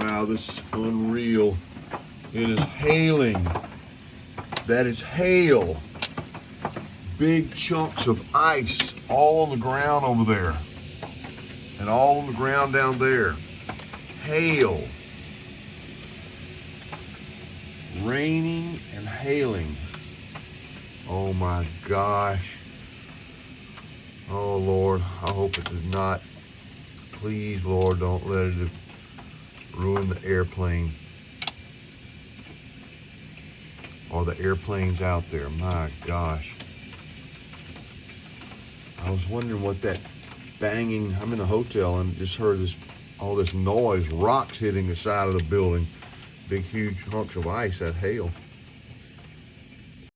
Wow, this is unreal. It is hailing. That is hail. Big chunks of ice all on the ground over there. And all on the ground down there. Hail. Raining and hailing. Oh my gosh. Oh Lord, I hope it did not. Please, Lord, don't let it ruin the airplane. Or the airplanes out there. My gosh. I was wondering what that banging, I'm in a hotel and just heard all this noise, rocks hitting the side of the building. Big, huge hunks of ice, that hail.